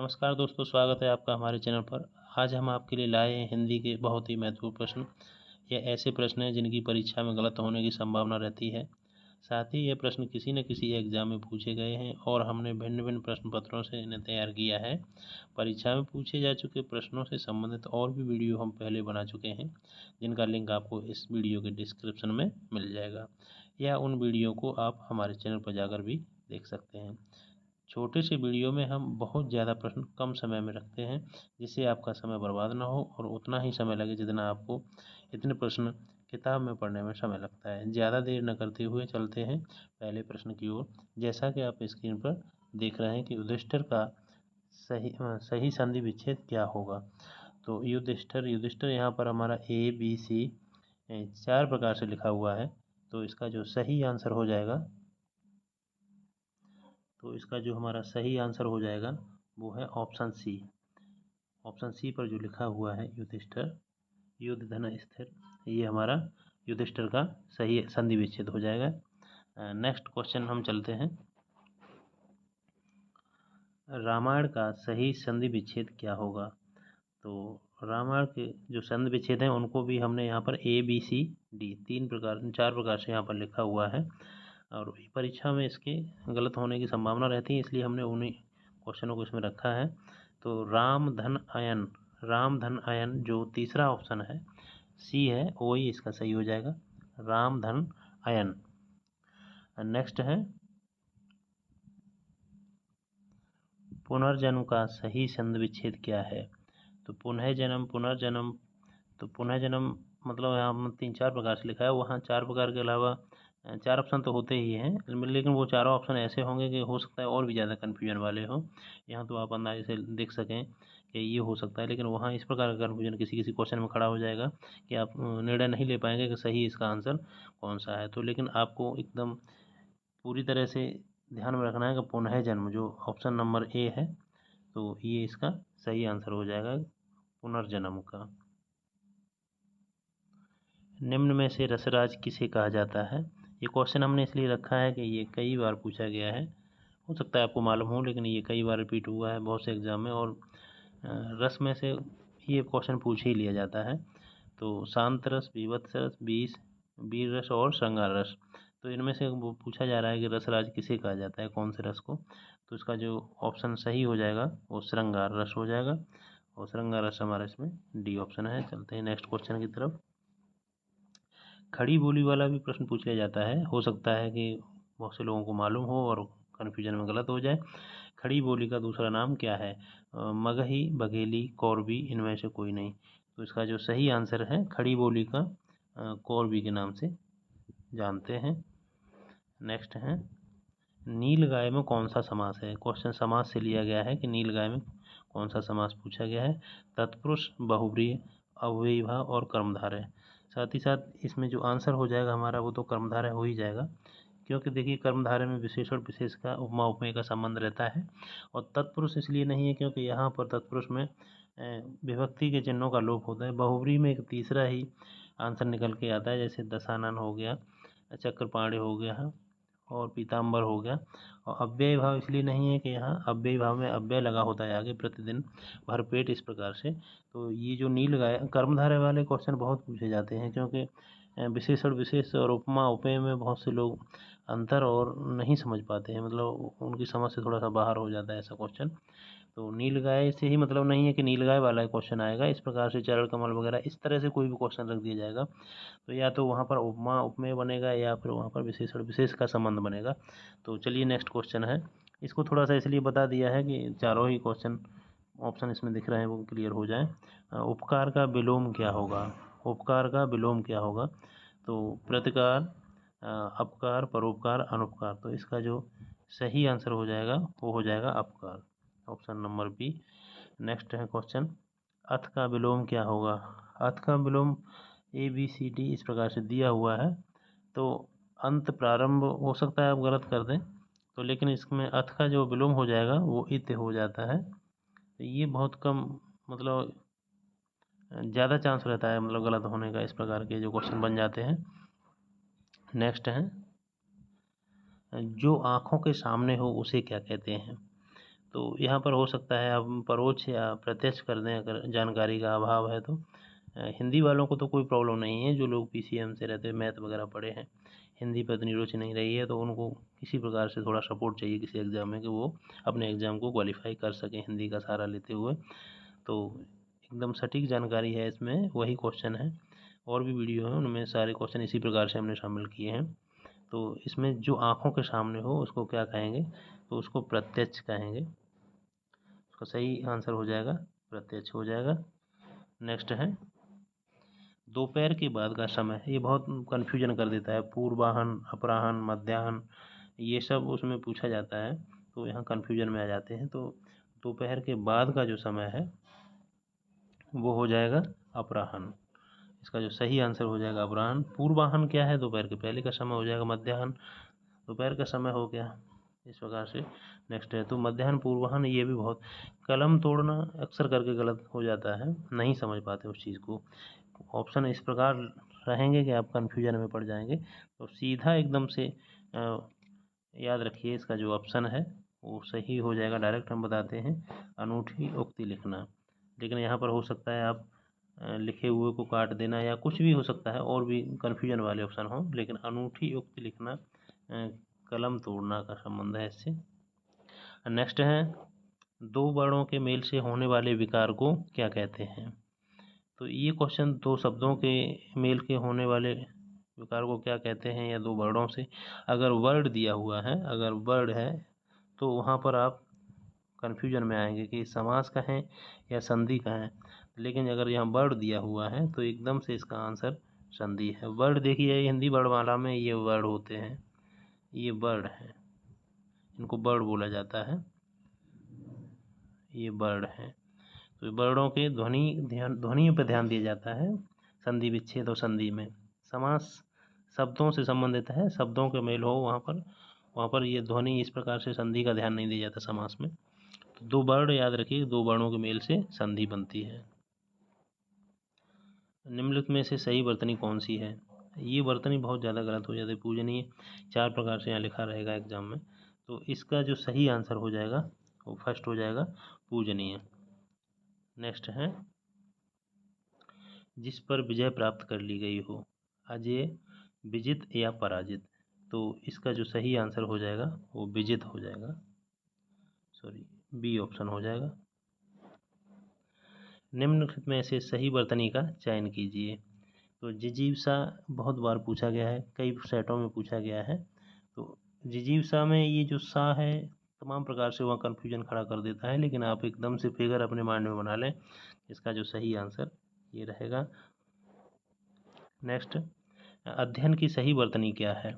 नमस्कार दोस्तों, स्वागत है आपका हमारे चैनल पर। आज हम आपके लिए लाए हैं हिंदी के बहुत ही महत्वपूर्ण प्रश्न। ये ऐसे प्रश्न हैं जिनकी परीक्षा में गलत होने की संभावना रहती है। साथ ही ये प्रश्न किसी न किसी एग्जाम में पूछे गए हैं और हमने भिन्न भिन्न प्रश्न पत्रों से इन्हें तैयार किया है। परीक्षा में पूछे जा चुके प्रश्नों से संबंधित और भी वीडियो हम पहले बना चुके हैं, जिनका लिंक आपको इस वीडियो के डिस्क्रिप्शन में मिल जाएगा, या उन वीडियो को आप हमारे चैनल पर जाकर भी देख सकते हैं। छोटे से वीडियो में हम बहुत ज़्यादा प्रश्न कम समय में रखते हैं, जिससे आपका समय बर्बाद ना हो और उतना ही समय लगे जितना आपको इतने प्रश्न किताब में पढ़ने में समय लगता है। ज़्यादा देर न करते हुए चलते हैं पहले प्रश्न की ओर। जैसा कि आप स्क्रीन पर देख रहे हैं कि युधिष्ठिर का सही संधि विच्छेद क्या होगा। तो युधिष्ठिर यहाँ पर हमारा ABC 4 प्रकार से लिखा हुआ है। तो इसका जो सही आंसर हो जाएगा हमारा सही आंसर हो जाएगा वो है ऑप्शन सी। ऑप्शन सी पर जो लिखा हुआ है युधिष्ठिर युद्ध धन स्थिर, ये हमारा युधिष्ठिर का सही संधि विच्छेद हो जाएगा। नेक्स्ट क्वेश्चन हम चलते हैं। रामायण का सही संधि विच्छेद क्या होगा। तो रामायण के जो संधि विच्छेद हैं उनको भी हमने यहाँ पर ABCD 4 प्रकार से यहाँ पर लिखा हुआ है, और परीक्षा में इसके गलत होने की संभावना रहती है, इसलिए हमने उन्हीं क्वेश्चनों को इसमें रखा है। तो राम धन अयन जो तीसरा ऑप्शन है सी है, वही इसका सही हो जाएगा, राम धन अयन। नेक्स्ट है पुनर्जन्म का सही संधि विच्छेद क्या है। तो पुनर्जन्म मतलब यहाँ 3-4 प्रकार से लिखा है, वहाँ 4 प्रकार के अलावा 4 ऑप्शन तो होते ही हैं, लेकिन वो चारों ऑप्शन ऐसे होंगे कि हो सकता है और भी ज़्यादा कन्फ्यूजन वाले हों। यहाँ तो आप अंदाजे से देख सकें कि ये हो सकता है, लेकिन वहाँ इस प्रकार का कन्फ्यूजन किसी क्वेश्चन में खड़ा हो जाएगा कि आप निर्णय नहीं ले पाएंगे कि सही इसका आंसर कौन सा है। तो लेकिन आपको एकदम पूरी तरह से ध्यान में रखना है कि पुनः जन्म जो ऑप्शन नंबर ए है, तो ये इसका सही आंसर हो जाएगा पुनर्जन्म का। निम्न में से रसराज किसे कहा जाता है। ये क्वेश्चन हमने इसलिए रखा है कि ये कई बार पूछा गया है, हो सकता है आपको मालूम हो, लेकिन ये कई बार रिपीट हुआ है बहुत से एग्जाम में, और रस में से ये क्वेश्चन पूछ ही लिया जाता है। तो शांत रस, विवत्स रस, वीर रस और श्रृंगार रस, तो इनमें से वो पूछा जा रहा है कि रसराज किसे कहा जाता है, कौन से रस को। तो इसका जो ऑप्शन सही हो जाएगा वो श्रृंगार रस हो जाएगा, और श्रृंगार रस हमारा इसमें डी ऑप्शन है। चलते हैं नेक्स्ट क्वेश्चन की तरफ। खड़ी बोली वाला भी प्रश्न पूछ लिया जाता है, हो सकता है कि बहुत से लोगों को मालूम हो और कन्फ्यूजन में गलत हो जाए। खड़ी बोली का दूसरा नाम क्या है। मगही, बघेली, कौरवी, इनमें से कोई नहीं। तो इसका जो सही आंसर है खड़ी बोली का कौरवी के नाम से जानते हैं। नेक्स्ट है नीलगाय में कौन सा समास है। क्वेश्चन समास से लिया गया है कि नीलगाय में कौन सा समास पूछा गया है। तत्पुरुष, बहुव्रीहि, अव्ययीभाव और कर्मधारय। साथ ही साथ इसमें जो आंसर हो जाएगा हमारा वो तो कर्मधारय हो ही जाएगा, क्योंकि देखिए कर्मधारय में विशेषण विशेष का उपमा उपमेय का संबंध रहता है। और तत्पुरुष इसलिए नहीं है क्योंकि यहाँ पर तत्पुरुष में विभक्ति के चिन्हों का लोप होता है। बहुव्रीहि में एक तीसरा ही आंसर निकल के आता है, जैसे दशानन हो गया, चक्रपाणि हो गया और पीताम्बर हो गया। और अव्यय भाव इसलिए नहीं है कि यहाँ अव्यय भाव में अव्यय लगा होता है आगे, प्रतिदिन, भरपेट, इस प्रकार से। तो ये जो नीलगाय कर्मधारय वाले क्वेश्चन बहुत पूछे जाते हैं, क्योंकि विशेषण विशेष और उपमा उपमेय में बहुत से लोग अंतर और नहीं समझ पाते हैं, मतलब उनकी समझ से थोड़ा सा बाहर हो जाता है ऐसा क्वेश्चन। तो नीलगाय से ही मतलब नहीं है कि नीलगाय वाला क्वेश्चन आएगा, इस प्रकार से चरण कमल वगैरह इस तरह से कोई भी क्वेश्चन रख दिया जाएगा तो या तो वहाँ पर उपमा उपमेय बनेगा या फिर वहाँ पर विशेषण विशेष का संबंध बनेगा। तो चलिए नेक्स्ट क्वेश्चन है, इसको थोड़ा सा इसलिए बता दिया है कि चारों ही क्वेश्चन ऑप्शन इसमें दिख रहे हैं वो क्लियर हो जाए। उपकार का विलोम क्या होगा। उपकार का विलोम क्या होगा। तो प्रतिकार, अपकार, परोपकार, अनुपकार। तो इसका जो सही आंसर हो जाएगा वो हो जाएगा अपकार, ऑप्शन नंबर बी। नेक्स्ट है क्वेश्चन, अथ का विलोम क्या होगा। अथ का विलोम ABCD इस प्रकार से दिया हुआ है, तो अंत प्रारंभ हो सकता है आप गलत कर दें, तो लेकिन इसमें अथ का जो विलोम हो जाएगा वो इत हो जाता है। तो ये बहुत कम, मतलब ज़्यादा चांस रहता है मतलब गलत होने का, इस प्रकार के जो क्वेश्चन बन जाते हैं। नेक्स्ट है जो आँखों के सामने हो उसे क्या कहते हैं। तो यहाँ पर हो सकता है आप परोक्ष या प्रत्यक्ष कर दें अगर जानकारी का अभाव है तो। हिंदी वालों को तो कोई प्रॉब्लम नहीं है, जो लोग पीसीएम से रहते हैं, मैथ वगैरह पढ़े हैं, हिंदी पर इतनी रुचि नहीं रही है, तो उनको किसी प्रकार से थोड़ा सपोर्ट चाहिए किसी एग्ज़ाम में कि वो अपने एग्ज़ाम को क्वालिफाई कर सकें हिंदी का सहारा लेते हुए। तो एकदम सटीक जानकारी है इसमें, वही क्वेश्चन है। और भी वीडियो हैं उनमें सारे क्वेश्चन इसी प्रकार से हमने शामिल किए हैं। तो इसमें जो आँखों के सामने हो उसको क्या कहेंगे, तो उसको प्रत्यक्ष कहेंगे। उसका सही आंसर हो जाएगा प्रत्यक्ष हो जाएगा। नेक्स्ट है दोपहर के बाद का समय, ये बहुत कन्फ्यूजन कर देता है। पूर्वाह्न, अपराह्न, मध्याह्न, ये सब उसमें पूछा जाता है, तो यहाँ कन्फ्यूजन में आ जाते हैं। तो दोपहर के बाद का जो समय है वो हो जाएगा अपराह्न। इसका जो सही आंसर हो जाएगा अपराह्न। पूर्वाह्न क्या है, दोपहर के पहले का समय हो जाएगा। मध्याह्न दोपहर का समय हो गया, इस प्रकार से। नेक्स्ट है तो मध्याह्न पूर्वाह्न, ये भी बहुत कलम तोड़ना अक्सर करके गलत हो जाता है, नहीं समझ पाते उस चीज़ को। ऑप्शन इस प्रकार रहेंगे कि आप कन्फ्यूजन में पड़ जाएंगे। तो सीधा एकदम से याद रखिए, इसका जो ऑप्शन है वो सही हो जाएगा। डायरेक्ट हम बताते हैं अनूठी उक्ति लिखना, लेकिन यहाँ पर हो सकता है आप लिखे हुए को काट देना या कुछ भी हो सकता है, और भी कन्फ्यूजन वाले ऑप्शन हो, लेकिन अनूठी उक्ति लिखना कलम तोड़ना का संबंध है इससे। नेक्स्ट है दो वर्णों के मेल से होने वाले विकार को क्या कहते हैं। तो ये क्वेश्चन दो शब्दों के मेल के होने वाले विकार को क्या कहते हैं, या दो वर्णों से। अगर वर्ड दिया हुआ है, अगर वर्ड है तो वहाँ पर आप कन्फ्यूजन में आएंगे कि समास कहें या संधि कहें। लेकिन अगर यहाँ वर्ड दिया हुआ है तो एकदम से इसका आंसर संधि है। वर्ड देखिए, हिंदी वर्णमाला में ये वर्ड होते हैं, ये वर्ड है, इनको वर्ड बोला जाता है, ये वर्ड है। तो वर्णों के ध्वनियों पर ध्यान दिया जाता है संधि विच्छेद और संधि में। समास शब्दों से संबंधित है, शब्दों के मेल हो वहाँ पर ये ध्वनि, इस प्रकार से संधि का ध्यान नहीं दिया जाता समास में। तो दो वर्ण याद रखिए, दो वर्णों के मेल से संधि बनती है। निम्नलिखित में से सही वर्तनी कौन सी है। ये वर्तनी बहुत ज़्यादा गलत हो जाती है। पूजनीय 4 प्रकार से यहाँ लिखा रहेगा एग्जाम में, तो इसका जो सही आंसर हो जाएगा वो फर्स्ट हो जाएगा पूजनीय। नेक्स्ट है जिस पर विजय प्राप्त कर ली गई हो, अजय, विजित या पराजित। तो इसका जो सही आंसर हो जाएगा वो विजित हो जाएगा, सॉरी बी ऑप्शन हो जाएगा। निम्नलिखित में से सही वर्तनी का चयन कीजिए। तो जिजीविषा बहुत बार पूछा गया है, कई सेटों में पूछा गया है। तो जिजीविषा में ये जो सा है तमाम प्रकार से वह कन्फ्यूजन खड़ा कर देता है, लेकिन आप एकदम से फिगर अपने माइंड में बना लें। इसका जो सही आंसर ये रहेगा। नेक्स्ट, अध्ययन की सही वर्तनी क्या है।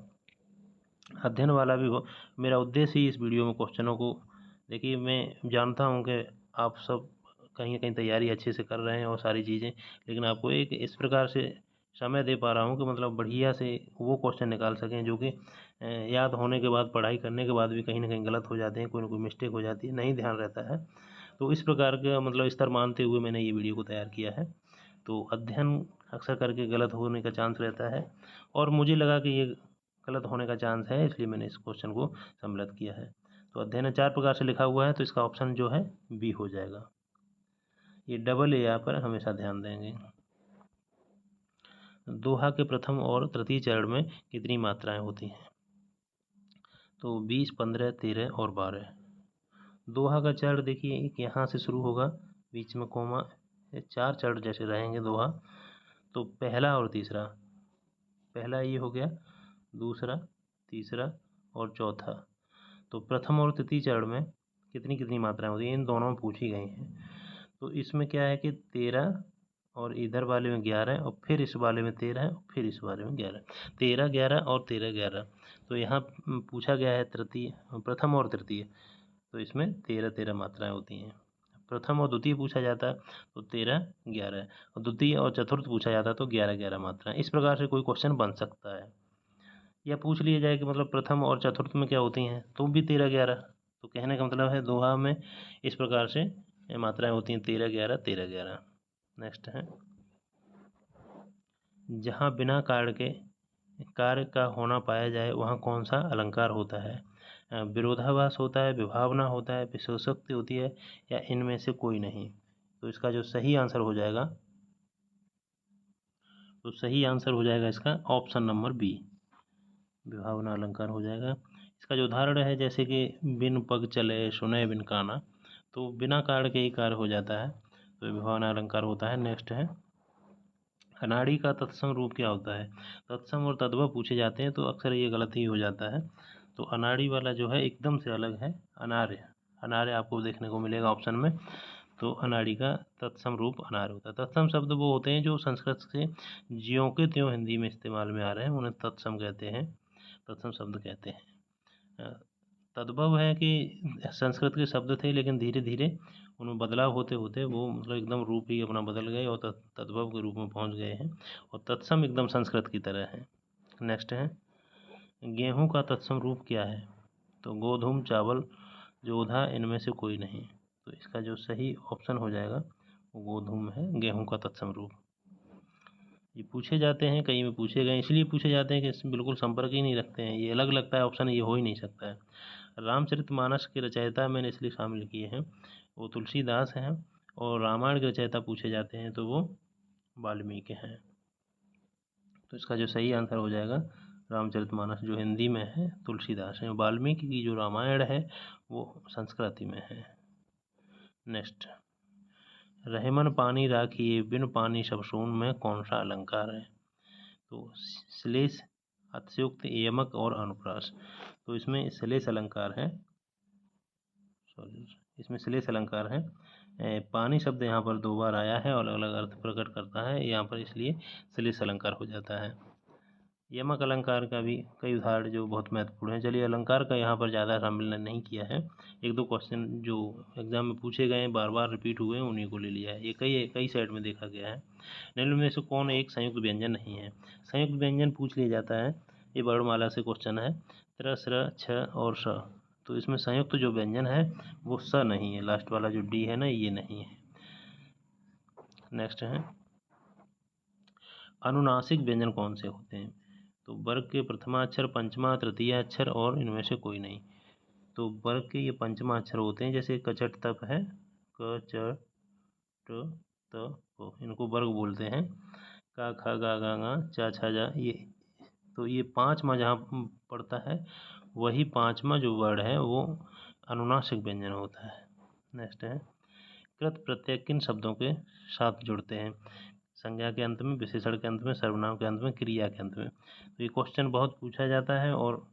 अध्ययन वाला भी मेरा उद्देश्य ही इस वीडियो में क्वेश्चनों को, देखिए मैं जानता हूँ कि आप सब कहीं ना कहीं तैयारी अच्छे से कर रहे हैं और सारी चीज़ें, लेकिन आपको एक इस प्रकार से समय दे पा रहा हूँ कि मतलब बढ़िया से वो क्वेश्चन निकाल सकें जो कि याद होने के बाद, पढ़ाई करने के बाद भी कहीं ना कहीं गलत हो जाते हैं, कोई ना कोई मिस्टेक हो जाती है, नहीं ध्यान रहता है। तो इस प्रकार का मतलब स्तर मानते हुए मैंने ये वीडियो को तैयार किया है। तो अध्ययन अक्सर करके गलत होने का चांस रहता है, और मुझे लगा कि ये गलत होने का चांस है, इसलिए मैंने इस क्वेश्चन को सम्मिलित किया है। तो अध्ययन 4 प्रकार से लिखा हुआ है, तो इसका ऑप्शन जो है बी हो जाएगा। ये डबल ए यहाँ पर हमेशा ध्यान देंगे। दोहा के प्रथम और तृतीय चरण में कितनी मात्राएं होती हैं। तो 20, 15, 13 और 12। दोहा का चरण देखिए, एक यहाँ से शुरू होगा, बीच में कोमा, 4 चरण जैसे रहेंगे दोहा। तो पहला और तीसरा, पहला ये हो गया, दूसरा, तीसरा और चौथा। तो प्रथम और तृतीय चरण में कितनी कितनी मात्राएं होती हैं, इन दोनों में पूछी गई हैं। तो इसमें क्या है कि 13 और इधर वाले में 11 और फिर इस वाले में 13 और फिर इस वाले में 11, 13, 11 और 13, 11। तो यहाँ पूछा गया है तृतीय, प्रथम और तृतीय, तो इसमें 13 13 मात्राएं होती हैं। प्रथम और द्वितीय पूछा जाता तो 13, 11, और द्वितीय और चतुर्थ पूछा जाता तो 11 11 मात्राएं। इस प्रकार से कोई क्वेश्चन बन सकता है, या पूछ लिया जाए कि मतलब प्रथम और चतुर्थ में क्या होती हैं, तो भी 13 11। तो कहने का मतलब है दोहा में इस प्रकार से मात्राएं होती हैं, 13 11 13 11। नेक्स्ट है, जहाँ बिना कार्य का होना पाया जाए वहाँ कौन सा अलंकार होता है। विरोधाभास होता है, विभावना होता है, विशेषोक्ति होती है, या इनमें से कोई नहीं। तो इसका जो सही आंसर हो जाएगा, तो सही आंसर हो जाएगा इसका ऑप्शन नंबर बी, विभावना अलंकार हो जाएगा। इसका जो उदाहरण है, जैसे कि बिन पग चले सुने बिन काना, तो बिना कारण के ही कार्य हो जाता है, तो विभावना अलंकार होता है। नेक्स्ट है, अनाड़ी का तत्सम रूप क्या होता है? तत्सम और तद्भव पूछे जाते हैं तो अक्सर ये गलत ही हो जाता है। तो अनाड़ी वाला जो है एकदम से अलग है, अनार्य। अनार्य आपको देखने को मिलेगा ऑप्शन में। तो अनाड़ी का तत्सम रूप अनार्य होता है। तत्सम शब्द वो होते हैं जो संस्कृत से ज्यों के त्यों हिंदी में इस्तेमाल में आ रहे हैं, उन्हें तत्सम कहते हैं, तत्सम शब्द कहते हैं। तद्भव है कि संस्कृत के शब्द थे, लेकिन धीरे धीरे उनमें बदलाव होते होते वो मतलब एकदम रूप ही अपना बदल गए और तद्भव के रूप में पहुंच गए हैं, और तत्सम एकदम संस्कृत की तरह है। नेक्स्ट है, गेहूं का तत्सम रूप क्या है? तो गोधूम, चावल, जोधा, इनमें से कोई नहीं। तो इसका जो सही ऑप्शन हो जाएगा वो गोधूम है, गेहूं का तत्सम रूप। ये पूछे जाते हैं, कई में पूछे गए, इसलिए पूछे जाते हैं कि इसमें बिल्कुल संपर्क ही नहीं रखते हैं, ये अलग लगता है ऑप्शन, ये हो ही नहीं सकता है। रामचरितमानस के रचयिता मैंने इसलिए शामिल किए हैं, वो तुलसीदास हैं, और रामायण के रचयिता पूछे जाते हैं तो वो वाल्मीकि हैं। तो इसका जो सही आंसर हो जाएगा रामचरितमानस, जो हिंदी में है तुलसीदास हैं, वाल्मीकि की जो रामायण है वो संस्कृति में है। नेक्स्ट, रहमन पानी राखिए बिन पानी सब सून में कौन सा अलंकार है? तो श्लेष, अतिशयोक्ति, यमक और अनुप्रास। तो इसमें श्लेष अलंकार है, इसमें श्लेष अलंकार है। पानी शब्द यहाँ पर 2 बार आया है और अलग अलग अर्थ प्रकट करता है यहाँ पर, इसलिए श्लेष अलंकार हो जाता है। यमक अलंकार का भी कई उदाहरण जो बहुत महत्वपूर्ण है। चलिए, अलंकार का यहाँ पर ज़्यादा सम्मिलन नहीं किया है, 1-2 क्वेश्चन जो एग्जाम में पूछे गए हैं, बार बार रिपीट हुए हैं, उन्हीं को ले लिया है। ये कई साइड में देखा गया है। निम्न में से कौन एक संयुक्त व्यंजन नहीं है? संयुक्त व्यंजन पूछ लिया जाता है, ये वर्णमाला से क्वेश्चन है, त्र, स्र, छ और स। तो इसमें संयुक्त जो व्यंजन है वो स नहीं है, लास्ट वाला जो डी है ना, ये नहीं है। नेक्स्ट है, अनुनासिक व्यंजन कौन से होते हैं? तो वर्ग के प्रथमा अक्षर, पंचमा, तृतीय अक्षर और इनमें से कोई नहीं। तो वर्ग के ये पंचमा अक्षर होते हैं, जैसे कचट तप है, क च ट त प, इनको वर्ग बोलते हैं। का, खा, गा, गा, गा, चा, छा, जा, ये। तो ये 5वां जहाँ पड़ता है, वही 5वां जो वर्ड है वो अनुनासिक व्यंजन होता है। नेक्स्ट है, कृत प्रत्यय किन शब्दों के साथ जुड़ते हैं? संज्ञा के अंत में, विशेषण के अंत में, सर्वनाम के अंत में, क्रिया के अंत में। तो ये क्वेश्चन बहुत पूछा जाता है, और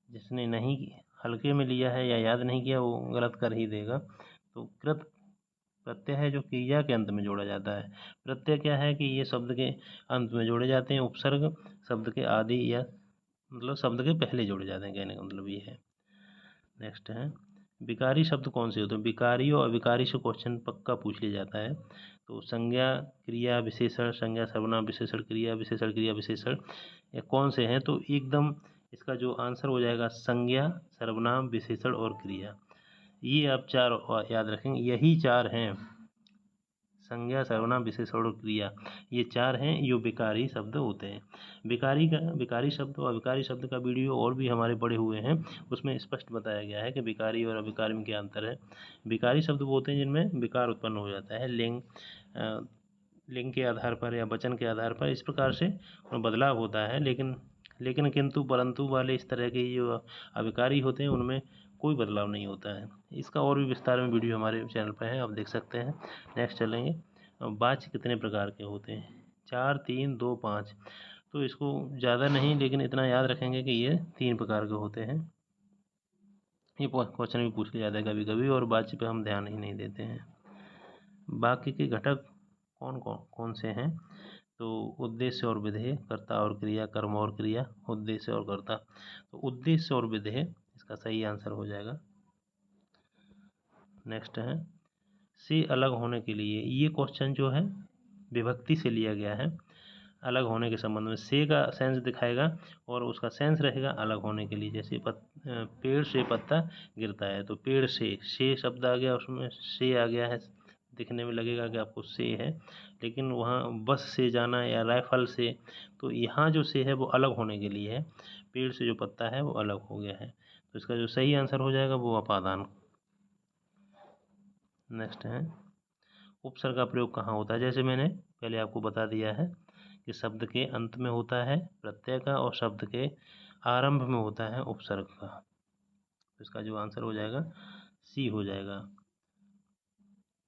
जिसने नहीं हल्के में लिया है या याद नहीं किया वो गलत कर ही देगा। तो कृत प्रत्यय है जो क्रिया के अंत में जोड़ा जाता है। प्रत्यय क्या है कि ये शब्द के अंत में जोड़े जाते हैं, उपसर्ग शब्द के आदि या मतलब शब्द के पहले जोड़े जाते हैं, कहने का मतलब ये है। नेक्स्ट है, विकारी शब्द कौन से होते हैं? विकारी और अविकारी से क्वेश्चन पक्का पूछ लिया जाता है। तो संज्ञा, क्रिया, विशेषण, संज्ञा, सर्वनाम, विशेषण, क्रिया, विशेषण, क्रिया, विशेषण, ये कौन से हैं? तो एकदम इसका जो आंसर हो जाएगा संज्ञा, सर्वनाम, विशेषण और क्रिया। ये आप 4 याद रखेंगे, यही 4 हैं, संज्ञा, सर्वनाम, विशेषण और क्रिया, ये 4 हैं जो विकारी शब्द होते हैं। विकारी शब्द और अविकारी शब्द का वीडियो और भी हमारे पड़े हुए हैं, उसमें स्पष्ट बताया गया है कि विकारी और अविकारी में क्या अंतर है। विकारी शब्द वो होते हैं जिनमें विकार उत्पन्न हो जाता है, लिंग के आधार पर या वचन के आधार पर, इस प्रकार से बदलाव होता है। लेकिन किंतु परंतु वाले इस तरह के जो अविकारी होते हैं उनमें कोई बदलाव नहीं होता है। इसका और भी विस्तार में वीडियो हमारे चैनल पर है, आप देख सकते हैं। नेक्स्ट चलेंगे, वाच्य कितने प्रकार के होते हैं? 4, 3, 2, 5। तो इसको ज़्यादा नहीं, लेकिन इतना याद रखेंगे कि ये 3 प्रकार के होते हैं। ये क्वेश्चन भी पूछ लिया जाता है कभी कभी, और वाच्य पे हम ध्यान ही नहीं देते हैं। वाक्य के घटक कौन से हैं? तो उद्देश्य और विधेय, कर्ता और क्रिया, कर्म और क्रिया, उद्देश्य और कर्ता। तो उद्देश्य और विधेय इसका सही आंसर हो जाएगा। नेक्स्ट है, से अलग होने के लिए, ये क्वेश्चन जो है विभक्ति से लिया गया है। अलग होने के संबंध में से का सेंस दिखाएगा और उसका सेंस रहेगा अलग होने के लिए। जैसे पेड़ से पत्ता गिरता है, तो पेड़ से शब्द आ गया, उसमें से आ गया है, दिखने में लगेगा कि आपको से है, लेकिन वहाँ बस से जाना या राइफल से, तो यहाँ जो से है वो अलग होने के लिए है, पेड़ से जो पत्ता है वो अलग हो गया है। तो इसका जो सही आंसर हो जाएगा वो अपादान। नेक्स्ट है, उपसर्ग का प्रयोग कहाँ होता है। जैसे मैंने पहले आपको बता दिया है कि शब्द के अंत में होता है प्रत्यय का और शब्द के आरंभ में होता है उपसर्ग का। तो इसका जो आंसर हो जाएगा सी हो जाएगा।